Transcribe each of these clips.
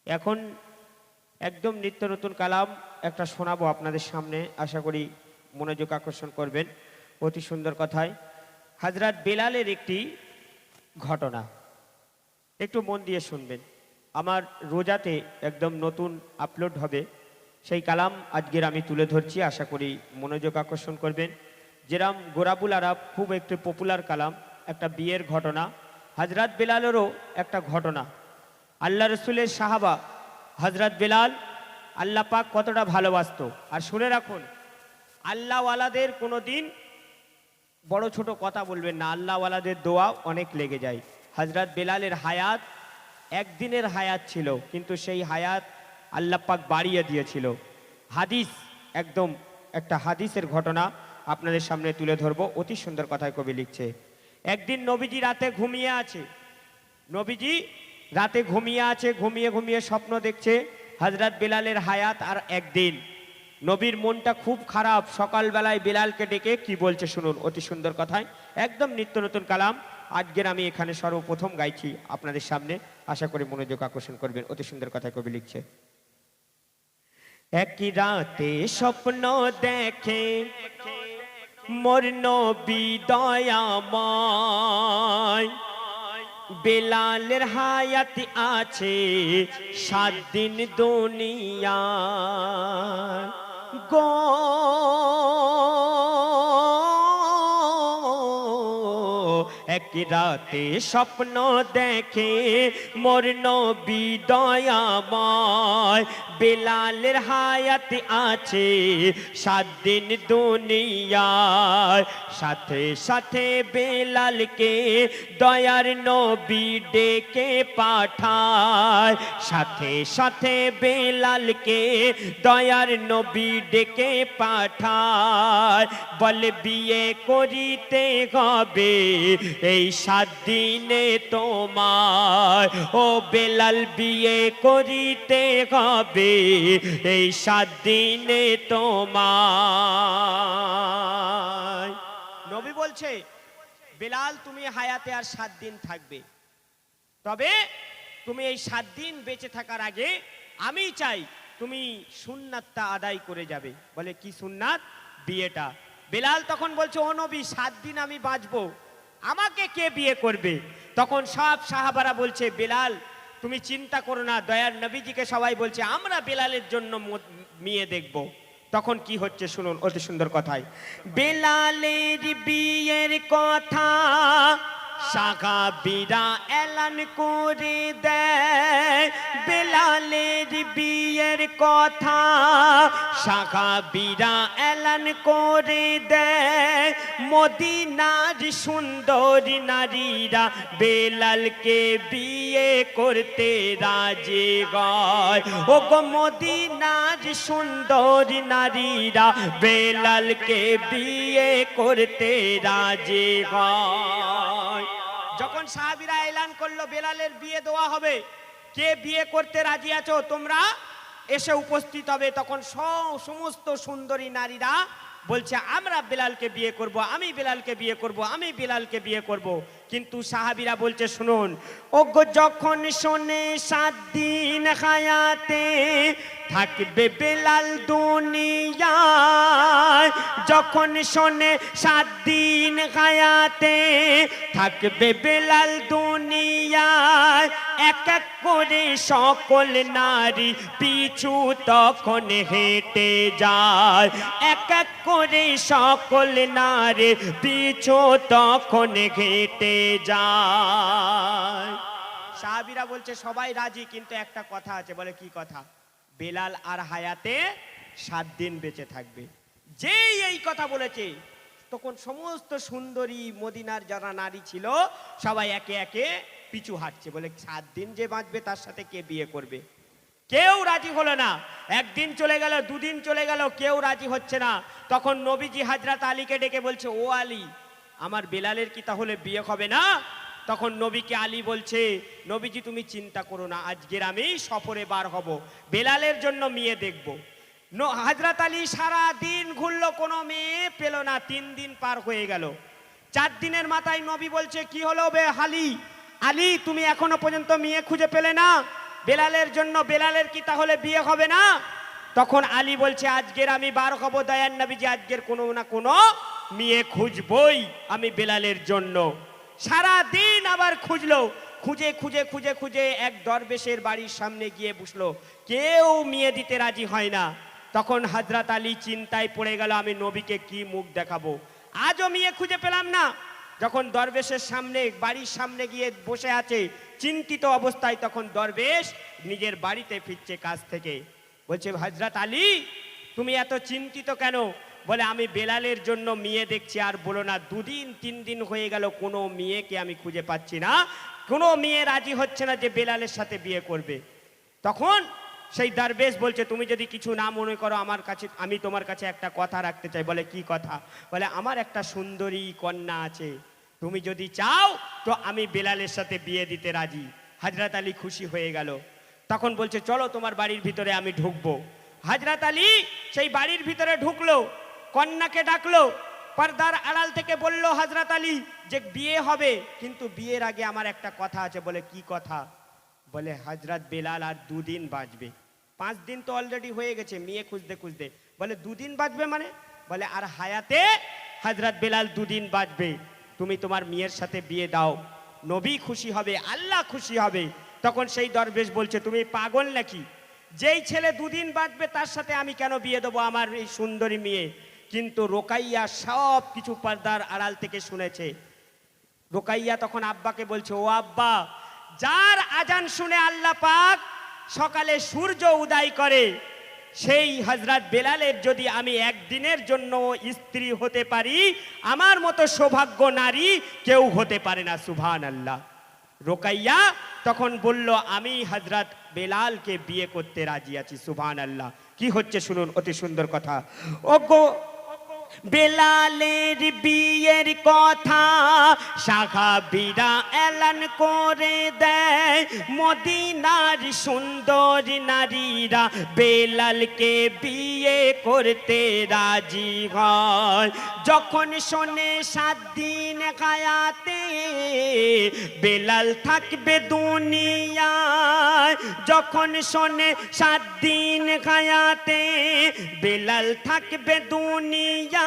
এখন একদম নিত্য নতুন কালাম একটা শোনাবো আপনাদের সামনে, আশা করি মনোযোগ আকর্ষণ করবেন। অতি সুন্দর কথায় হযরত বেলালের একটি ঘটনা, একটু মন দিয়ে শুনবেন। আমার রোজাতে একদম নতুন আপলোড হবে, সেই কালাম আজকের আমি তুলে ধরছি, আশা করি মনোযোগ আকর্ষণ করবেন। যেরাম গোরাবুল আরব খুব একটি পপুলার কালাম, একটা বিয়ের ঘটনা, হযরত বেলালেরও একটা ঘটনা। আল্লাহ রসুলের সাহাবা হযরত বেলাল আল্লাহ পাক কতটা ভালোবাসতো। আর শুনে রাখুন, আল্লাহওয়ালাদের কোনো দিন বড় ছোট কথা বলবেন না, আল্লাহওয়ালাদের দোয়া অনেক লেগে যায়। হযরত বেলালের হায়াত একদিনের হায়াত ছিল, কিন্তু সেই হায়াত আল্লাহ পাক বাড়িয়ে দিয়েছিল। হাদিস, একদম একটা হাদিসের ঘটনা আপনাদের সামনে তুলে ধরবো। অতি সুন্দর কথায় কবি লিখছে, একদিন নবীজি রাতে ঘুমিয়ে আছে, নবীজি রাতে ঘুমিয়ে আছে, ঘুমিয়ে ঘুমিয়ে স্বপ্ন দেখছে হযরত বেলালের হায়াত আর একদিন। নবীর মনটা খুব খারাপ, সকালবেলায় বেলালকে ডেকে কি বলছে শুনুন, অতি সুন্দর কথায়, একদম নিত্য নতুন কালাম আজকের আমি এখানে সর্বপ্রথম গাইছি আপনাদের সামনে, আশা করি মনোযোগ আকর্ষণ করবেন। অতি সুন্দর কথায় কবি লিখছে, একই রাতে স্বপ্ন দেখে মোর নবী দয়াময়, বেলালের হায়াত আছে 7 দিন দুনিয়া গো। এক রাতে স্বপ্ন দেখে মোর নবী দয়াময়, বেলালের হায়াত আছে 7 দিন দুনিয়ায়। সাথে সাথে বেলালকে দয়ার নবী ডেকে পাঠায়, সাথে সাথে বেলালকে দয়ার নবী ডেকে পাঠায়। বলে বিয়ে করিতে হবে এই 7 দিনে তোমার, ও বেলাল বিয়ে করিতে হবে এই 7 দিনে তোমার। নবী বলছে, বেলাল তুমি হায়াতে আর 7 দিন থাকবে, তবে তুমি এই 7 দিন বেঁচে থাকার আগে আমি চাই তুমি সুন্নাতটা আদায় করে যাবে। বলে কি সুন্নাত? বিয়েটা। বেলাল তখন বলছে, ও নবী 7 দিন আমি বাঁচবো, আমাকে কে বিয়ে করবে? তখন সব সাহাবারা বলছে, বেলাল তুমি চিন্তা করো না, দয়ার নবীজিকে সবাই বলছে আমরা বেলালের জন্য মেয়ে দেখব। তখন কি হচ্ছে শুনুন, অতি সুন্দর কথায়, বেলালের বিয়ের কথা সাহাবীরা এলান করে দেয়, বেলালের বিয়ের কথা সাহাবীরা এলান করে দেয়। মদিনার সুন্দরী নারীরা বেলালকে বিয়ে করতে রাজি হয়, ও গো মদিনার সুন্দরী নারীরা বেলালকে বিয়ে করতে রাজি হয়। যখন সাহাবীরা এলান করলো বেলালের বিয়ে দেওয়া হবে, কে বিয়ে করতে রাজি আছো তোমরা এসে উপস্থিত হবে, তখন সমস্ত সুন্দরী নারীরা বলছে আমরা বেলালকে বিয়ে করব, আমি বেলালকে বিয়ে করব, আমি বেলালকে বিয়ে করব। কিন্তু সাহাবীরা বলছে শুনুন, ওগো যখন শোনে 7 দিন হায়াতে থাকবে বেলাল দুনিয়ায়, যখন শোনে 7 দিন হায়াতে থাকবে বেলাল দুনিয়ায়, এক এক করে সকল নারী পিছু তখন হেঁটে যায়, এক এক করে সকল নারী পিছু তখন হেঁটে যায়। সাহাবীরা বলছে সবাই রাজি, কিন্তু একটা কথা আছে। বলে কি কথা? বেলাল আর হায়াতে 7 দিন বেঁচে থাকবে। যেই এই কথা বলেছে, তখন সমস্ত সুন্দরী মদিনার যারা নারী ছিল সবাই একে একে পিছু হাঁটছে। বলে 7 দিন যে বাঁচবে তার সাথে কে বিয়ে করবে? কেউ রাজি হলো না। একদিন চলে গেল, 2 দিন চলে গেল, কেউ রাজি হচ্ছে না। তখন নবীজি হযরত আলীকে ডেকে বলছে, ও আলী, আমার বেলালের কি তাহলে বিয়ে হবে না? তখন নবীকে আলী বলছে, নবীজি তুমি চিন্তা করো না, আজকের আমি সফরে বার হব, বেলালের জন্য মেয়ে দেখব। হযরত আলী সারা দিন ঘুরলো, কোনো মেয়ে পেল না। 3 দিন পার হয়ে গেল। 4 দিনের মাথায় নবী বলছে, কি হলো বে আলী, আলী তুমি এখনো পর্যন্ত মেয়ে খুঁজে পেলে না? বেলালের জন্য, বেলালের কি তাহলে বিয়ে হবে না? তখন আলী বলছে আজকের আমি বার হব দয়ার নবীজি, আজকের কোনো না কোনো মেয়ে খুঁজবই আমি বেলালের জন্য। সারা দিন আবার খুঁজলো, খুঁজে খুঁজে খুঁজে খুঁজে এক দরবেশের বাড়ির সামনে গিয়ে বসলো, কেউ মেয়ে দিতে রাজি হয় না। তখন হযরত আলী চিন্তায় পড়ে গেল, আমি নবীকে কি মুখ দেখাবো, আজও মেয়ে খুঁজে পেলাম না। যখন দরবেশের সামনে, বাড়ির সামনে গিয়ে বসে আছে চিন্তিত অবস্থায়, তখন দরবেশ নিজের বাড়িতে ফিরছে কাজ থেকে। বলছে হযরত আলী তুমি এত চিন্তিত কেন? বলে আমি বেলালের জন্য মেয়ে দেখছি, আর বলো না, 2 দিন 3 দিন হয়ে গেল কোনো মেয়েকে আমি খুঁজে পাচ্ছি না, কোনো মেয়ে রাজি হচ্ছে না যে বেলালের সাথে বিয়ে করবে। তখন সেই দরবেশ বলছে তুমি যদি কিছু না মনে করো, আমার কাছে, আমি তোমার কাছে একটা কথা রাখতে চাই। বলে কি কথা? বলে আমার একটা সুন্দরী কন্যা আছে, তুমি যদি চাও তো আমি বেলালের সাথে বিয়ে দিতে রাজি। হযরত আলী খুশি হয়ে গেল। তখন বলছে চলো তোমার বাড়ির ভিতরে আমি ঢুকবো। হযরত আলী সেই বাড়ির ভিতরে ঢুকলো, কন্যাকে ডাকলো, পর্দার আড়াল থেকে বলল হযরত আলী যে বিয়ে হবে, কিন্তু বিয়ের আগে আমার একটা কথা আছে। বলে কি কথা? বলে হযরত বেলাল আর 2 দিন বাঁচবে। 5 দিন তো অলরেডি হয়ে গেছে মেয়ে খুঁজতে খুঁজতে। বলে 2 দিন বাঁচবে মানে? বলে আর হায়াতে হযরত বেলাল 2 দিন বাঁচবে, তুমি তোমার মেয়ের সাথে বিয়ে দাও, নবী খুশি হবে, আল্লাহ খুশি হবে। তখন সেই দরবেশ বলছে তুমি পাগল নাকি? যেই ছেলে 2 দিন বাঁচবে তার সাথে আমি কেন বিয়ে দেবো আমার এই সুন্দরী মেয়ে? কিন্তু রোকাইয়া সব কিছু পর্দার আড়াল থেকে শুনেছে। রোকাইয়া তখন আব্বাকে বলছে ও আব্বা, যার আজান শুনে আল্লাহ পাক সকালে সূর্য উদয় করে, সেই হযরত বেলালের যদি আমি একদিনের জন্য স্ত্রী হতে পারি, আমার মতো সৌভাগ্য নারী কেউ হতে পারে না। সুবহানাল্লাহ। রোকাইয়া তখন বলল আমি হযরত বেলালকে বিয়ে করতে রাজি আছি। সুবহানাল্লাহ। কি হচ্ছে শুনুন, অতি সুন্দর কথা। ওগো বেলালের বিয়ের কথা সাহাবীরা এলান করে দেয়, মদিনার সুন্দর নারীরা বেলালকে বিয়ে করতে রাজি হয়। যখন শোনে 7 দিন হায়াতে বেলাল থাকবে দুনিয়ায়, যখন শোনে 7 দিন হায়াতে বেলাল থাকবে দুনিয়ায়,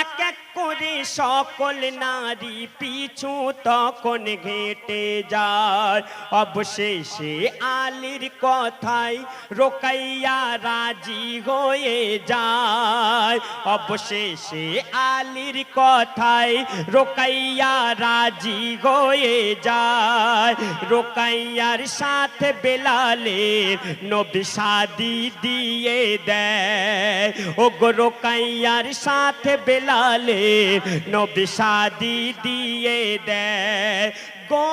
এক এক করে সকল নারী পিছু তখন ঘেটে যায়। অবশেষে আলীর কথায় রোকাইয়া রাজি হয়ে যায়। অবশেষে আলীর কথায় রোকাইয়া রাজি হয়ে যায়। রোকাইয়ার সাথে বেলালের নবী শাদি দিয়ে দেয়। ও গো রোকাইয়ার সাথে বেলালের নবী শাদি দিয়ে দেয় গো।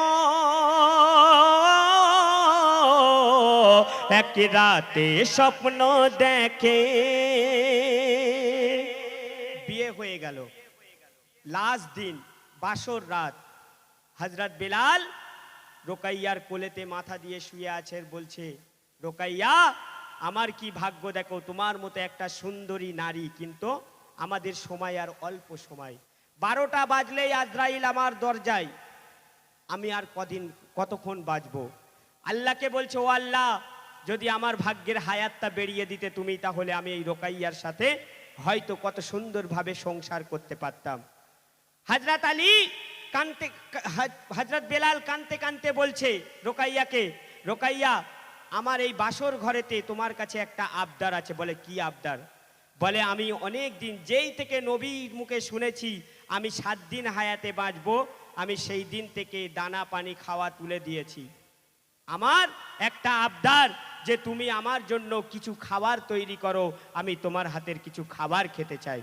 এক রাতে স্বপ্ন দেখে বিয়ে হয়ে গেল। লাস্ট দিন বাসর রাত, হযরত বেলাল রোকাইয়ার কোলেতে মাথা দিয়ে শুয়ে আছে, বলছে রোকাইয়া আমার কি ভাগ্য দেখো, তোমার মতো একটা সুন্দরী নারী, কিন্তু আমাদের সময় আর অল্প সময়। 12টা বাজলেই আজরাইল আমার দরজায়, আমি আর কতক্ষণ বাঁচবো? আল্লাহকে বলছে ও আল্লাহ, যদি আমার ভাগ্যের হায়াতটা বেরিয়ে দিতে তুমি, তাহলে আমি এই রোকাইয়ার সাথে হয়তো কত সুন্দরভাবে সংসার করতে পারতাম। হযরত আলী কানতে, হযরত বেলাল কানতে কানতে বলছে রোকাইয়াকে, রোকাইয়া আমার এই বাসর ঘরেতে তোমার কাছে একটা আবদার আছে। বলে কি আবদার? বলে আমি অনেক দিন, যেই থেকে নবীর মুখে শুনেছি আমি 7 দিন হায়াতে বাঁচবো, আমি সেই দিন থেকে দানা পানি খাওয়া তুলে দিয়েছি। আমার একটা আবদার যে তুমি আমার জন্য কিছু খাবার তৈরি করো, আমি তোমার হাতের কিছু খাবার খেতে চাই।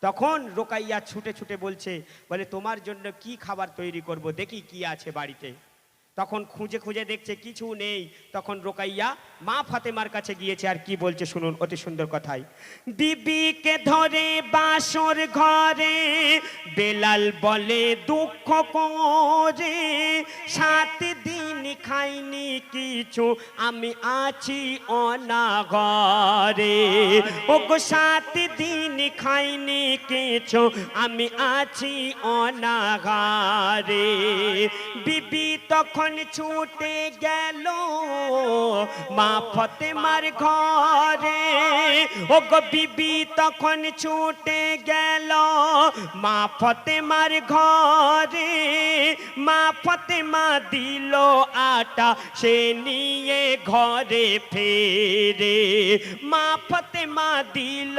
তখন রোকাইয়া ছুটে ছুটে বলছে, বলে তোমার জন্য কি খাবার তৈরি করব, দেখি কি আছে বাড়িতে। তখন খুঁজে খুঁজে দেখছে কিছু নেই। তখন রোকাইয়া মা ফাতেমার কাছে গিয়েছে আর কি বলছে শুনুন অতি সুন্দর কথাই। বিবিকে ধরে বাসর ঘরে বেলাল বলে দুঃখ করে, 7 দিন খাইনি কিছু আমি আছি অনাঘরে। ওগো 7 দিন খাইনি কিছু আমি আছি অনাঘরে। বিবি তখন ছুটে গেল মা ফাতেমার ঘরে। ওগো বিবি তখন ছুটে গেল মা ফাতেমার ঘরে। মা ফাতেমা দিল আটা সে নিয়ে ঘরে ফেরে। মা ফাতেমা দিল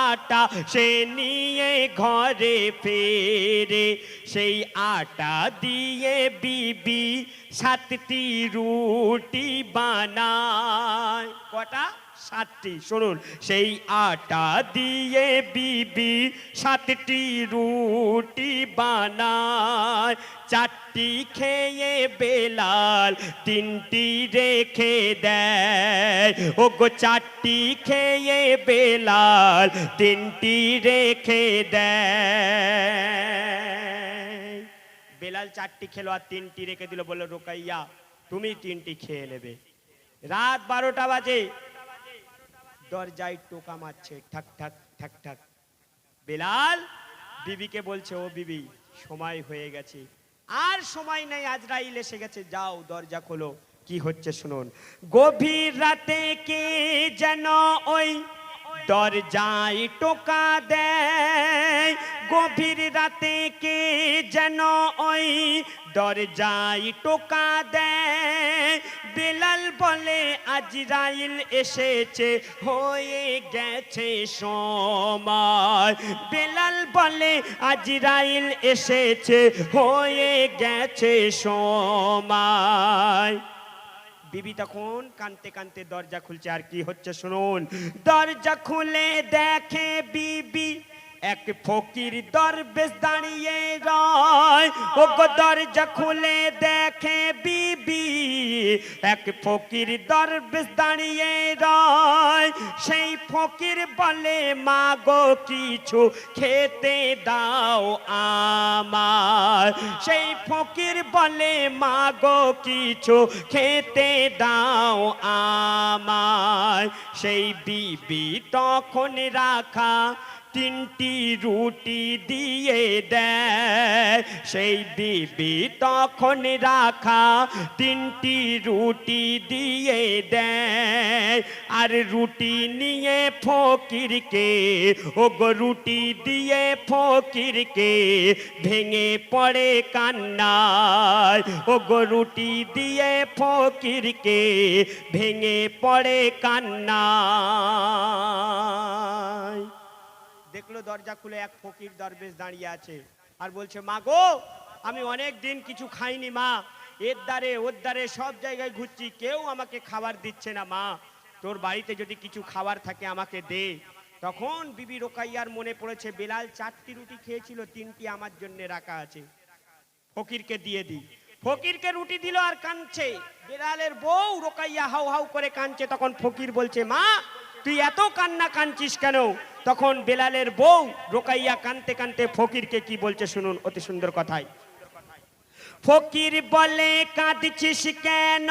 আটা সে নিয়ে ঘরে ফেরে। সেই আটা দিয়ে বিবি 7টি রুটি বানায়। কটা? 7টি। শুনুন, সেই আটা দিয়ে বিবি 7টি রুটি বানায়। 4টি খেয়ে বেলাল 3টি রেখে দেয়। ওগো 4টি খেয়ে বেলাল 3টি রেখে দেয়। বেলাল 4টি খেলো আর 3টি রেখে দিল, বললো রোকাইয়া তুমি 3টি খেয়ে নেবে। রাত 12টা বাজে, দরজায় টোকা মারছে, ঠাক ঠাক ঠাক ঠাক। বেলাল বিবিকে বলছে, ও বিবি সময় হয়ে গেছে, আর সময় নেই, আজরাইল এসে গেছে, যাও দরজা খোলো। কি হচ্ছে শুনুন। গভীর রাতে কে যেন ওই দরজায় টোকা দেয়। গভীর রাতে কে যেন ওই দরজায় টোকা দেয়। বেলাল বলে আজরাইল এসেছে হয়ে গেছে সময়। বেলাল বলে আজরাইল এসেছে হয়ে গেছে সময়। বিবি তখন কানতে কানতে দরজা খুলছে আর কি হচ্ছে শুনুন। দরজা খুলে দেখে বিবি এক ফকির দরবেশ দাঁড়িয়ে রয়। ওগো দরজা খুলে দেখে বিবি এক ফকির দরবেশ দাঁড়িয়ে রয়। সেই ফকির বলে মা গো কিছু খেতে দাও আমার। সেই ফকির বলে মা গো কিছু খেতে দাও আমার। সেই বিবি তখন রাখা 3টি রুটি দিয়ে দেয়। সেই বিবি তখন রাখা 3টি রুটি দিয়ে দেয়। আর রুটি নিয়ে ফকিরকে, ওগো রুটি দিয়ে ফকিরকে ভেঙে পড়ে কান্নায়। ওগো রুটি দিয়ে ফকিরকে ভেঙে পড়ে কান্নায়। দেখলো দরজা খুলে এক ফকির দরবেশ দাঁড়িয়ে আছে আর বলছে, মা গো আমি অনেক দিন কিছু খাইনি মা, এর দ্বারে ওর দ্বারে সব জায়গায় ঘুরছি, কেউ আমাকে খাবার দিচ্ছে না মা, তোর বাড়িতে যদি কিছু খাবার থাকে আমাকে দে। তখন বিবি রোকাইয়ার মনে পড়েছে বেলাল 4টি রুটি খেয়েছিল, 3টি আমার জন্য রাখা আছে, ফকিরকে দিয়ে দিই। ফকিরকে রুটি দিল আর কাঁদছে। বেলালের বউ রোকাইয়া হাউ হাউ করে কাঁদছে। তখন ফকির বলছে, মা তুই এত কান্না কাঁদছিস কেন? তখন বেলালের বউ রোকাইয়া কাঁদতে কাঁদতে ফকিরকে কি বলছে শুনুন অতি সুন্দর কথায়। ফকির বলে কাঁদছিস কেন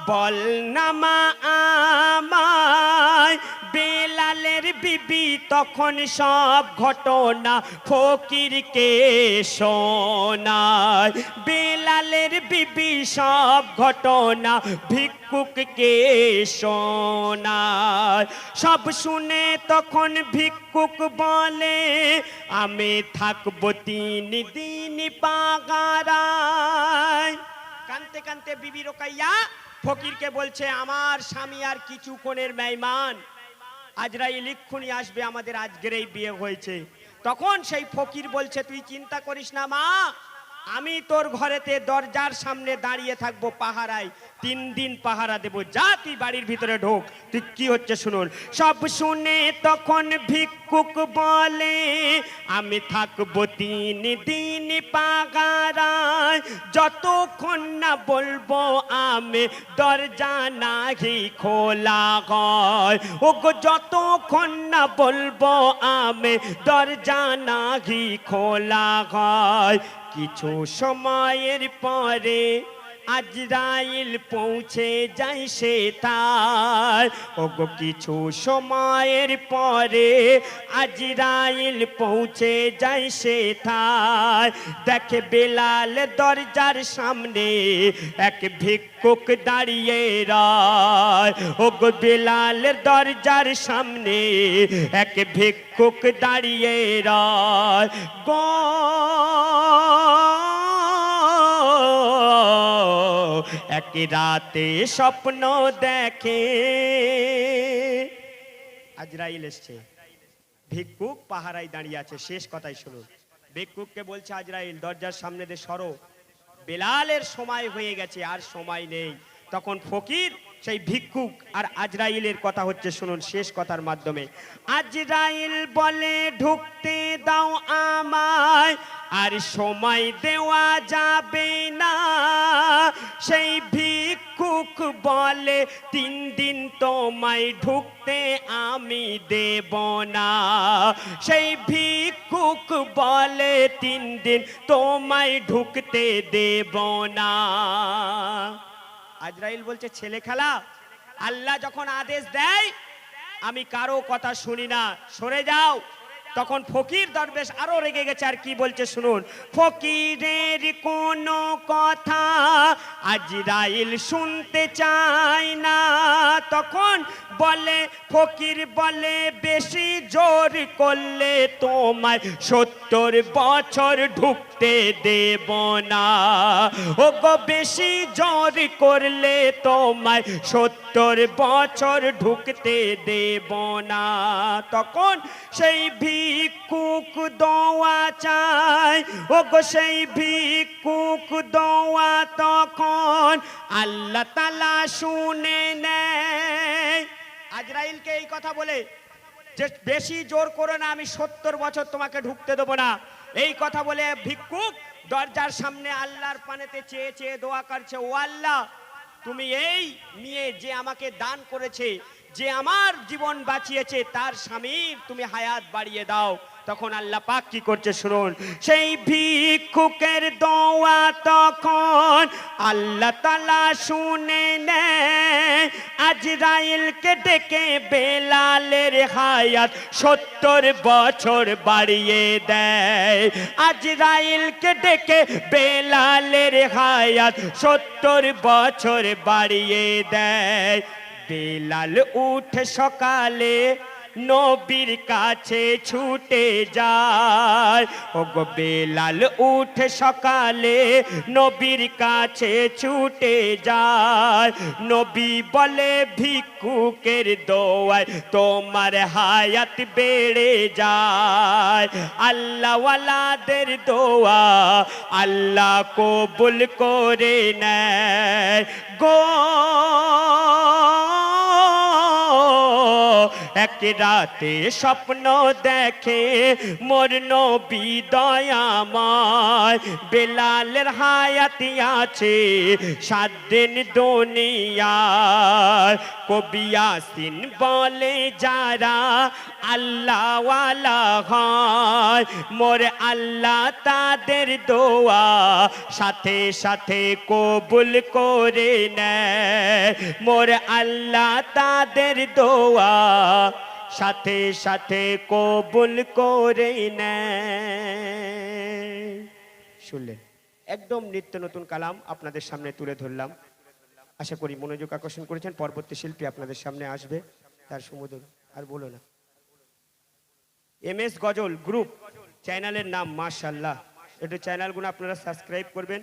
বল না মা আমায়। বেলালের বিবি তখন সব ঘটনা ফকিরকে শোনায়। বেলালের বিবি সব ঘটনা ভিক্ষুককে শোনায়। সব শুনে তখন ভিক্ষুক বলে আমি থাকবো 3 দিন পাগারায়। কানতে কানতে বিবি রোকাইয়া ফকিরকে বলছে, আমার স্বামী আর কিছুক্ষণের মেহমান, আজরাইল এক্ষুনি আসবে, আমাদের আজকের এই বিয়ে হয়েছে। তখন সেই ফকির বলছে, তুই চিন্তা করিস না মা, আমি তোর ঘরেতে দরজার সামনে দাঁড়িয়ে থাকবো পাহারায়, 3 দিন পাহারা দেবো, যা তুই বাড়ির ভিতরে ঢোক। তুই কি হচ্ছে শুনুন। সব শুনে তখন ভিক্ষুক বলে, আমি থাকবো 3 দিন পাহারায়, যতক্ষণ না বলবো আমি দরজা নাহি খোলা হয়। ও গো যতক্ষণ না বলবো আমি দরজা নাহি খোলা হয়। কিছু সময়ের পরে আজরাইল পৌঁছে যায় সে তার। ওগো কিছু সময়ের পরে আজরাইল পৌঁছে যায় সে তার। দেখে বেলাল দরজার সামনে এক ভিক্ষুক দাঁড়িয়ে রয়। ওগো বেলাল দরজার সামনে এক ভিক্ষুক দাঁড়িয়ে রয়। গো এক রাতে স্বপ্ন দেখে, আজরাইল এসছে, ভিক্ষুক পাহারায় দাঁড়িয়ে আছে। শেষ কথাই শুনুন। ভিক্ষুককে বলছে আজরাইল দরজার সামনে দিয়ে সরো, বেলালের সময় হয়ে গেছে, আর সময় নেই। তখন ফকির সেই ভিক্ষুক আর আজরাইলের কথা হচ্ছে শুনুন শেষ কথার মাধ্যমে। আজরাইল বলে ঢুকতে দাও আমায়, আর সময় দেওয়া যাবে না। সেই ভিক্ষুক বলে 3 দিন তোমায় ঢুকতে আমি দেব না। সেই ভিক্ষুক বলে 3 দিন তোমায় ঢুকতে দেব না। আজরাইল বলছে ছেলে খেলা, আল্লাহ যখন আদেশ দেয় আমি কারো কথা শুনি না, সরে যাও। তখন ফকির দরবেশ আরো রেগে গেছে, আর কি বলছে শুনুন। ফকিরের কোনো কথা আজরাইল শুনতে চায় না। তখন বলে ফকির বলে বেশি জোর করলে তোমায় 70 বছর ঢুকতে দেব না। ও গো বেশি জোর করলে তোমায় 70 বছর ঢুকতে দেব না। তখন সেই ভিক্ষুক দোয়া চায়। ও গো সেই ভিক্ষুক দোয়া তখন আল্লাহ তাআলা শুনে নেয়। আজরাইলকে এই কথা বলে যে বেশি জোর করো না, আমি 70 বছর তোমাকে ঢুকতে দেবো না। এই কথা বলে ভিক্ষুক দরজার সামনে আল্লাহর পানেতে চেয়ে চেয়ে দোয়া করছে, ও আল্লাহ তুমি এই নিয়ে যে আমাকে দান করেছে, যে আমার জীবন বাঁচিয়েছে, তার স্বামীর তুমি হায়াত বাড়িয়ে দাও। তখন আল্লাহ পাক কি করছে শুনুন। সেই ভিক্ষুকের দোয়া তখন আল্লাহ তাআলা শুনে নেয়। আজরাইলকে ডেকে বেলালের হায়াত 70 বছর বাড়িয়ে দেয়। আজরাইলকে ডেকে বেলালের হায়াত 70 বছর বাড়িয়ে দেয়। বেলাল উঠে সকালে নবীর কাছে ছুটে যায়। ওগো বেলাল উঠে সকালে নবীর কাছে ছুটে যায়। নবী বলে ভিক্ষুকের দোয়ায় তোমার হায়াত বেড়ে যায়। আল্লাহ ওয়ালাদের দোয়া আল্লাহ কবুল করে নেয় গো। এক রাতে স্বপ্ন দেখে মোর নবী দয়াময়, বেলালের হায়াত আছে 7 দিন দুনিয়ায়। কবি ইয়াসিন বলে যারা আল্লাহ ওয়ালা হয়, মোর আল্লাহ তাদের দোয়া সাথে সাথে কবুল করে নেয়। মোর আল্লাহ তাদের দোয়া সাথে সাথে কবুল করে নেয়। শুনলেন, একদম নিত্য নতুন কালাম আপনাদের সামনে তুলে ধরলাম। আশা করি মনোযোগ আকর্ষণ করেছেন। পরবর্তী শিল্পী আপনাদের সামনে আসবে, তার সুমধুর আর বলো না। MS গজল গ্রুপ চ্যানেলের নাম মাশাআল্লাহ। একটু চ্যানেলগুলো আপনারা সাবস্ক্রাইব করবেন।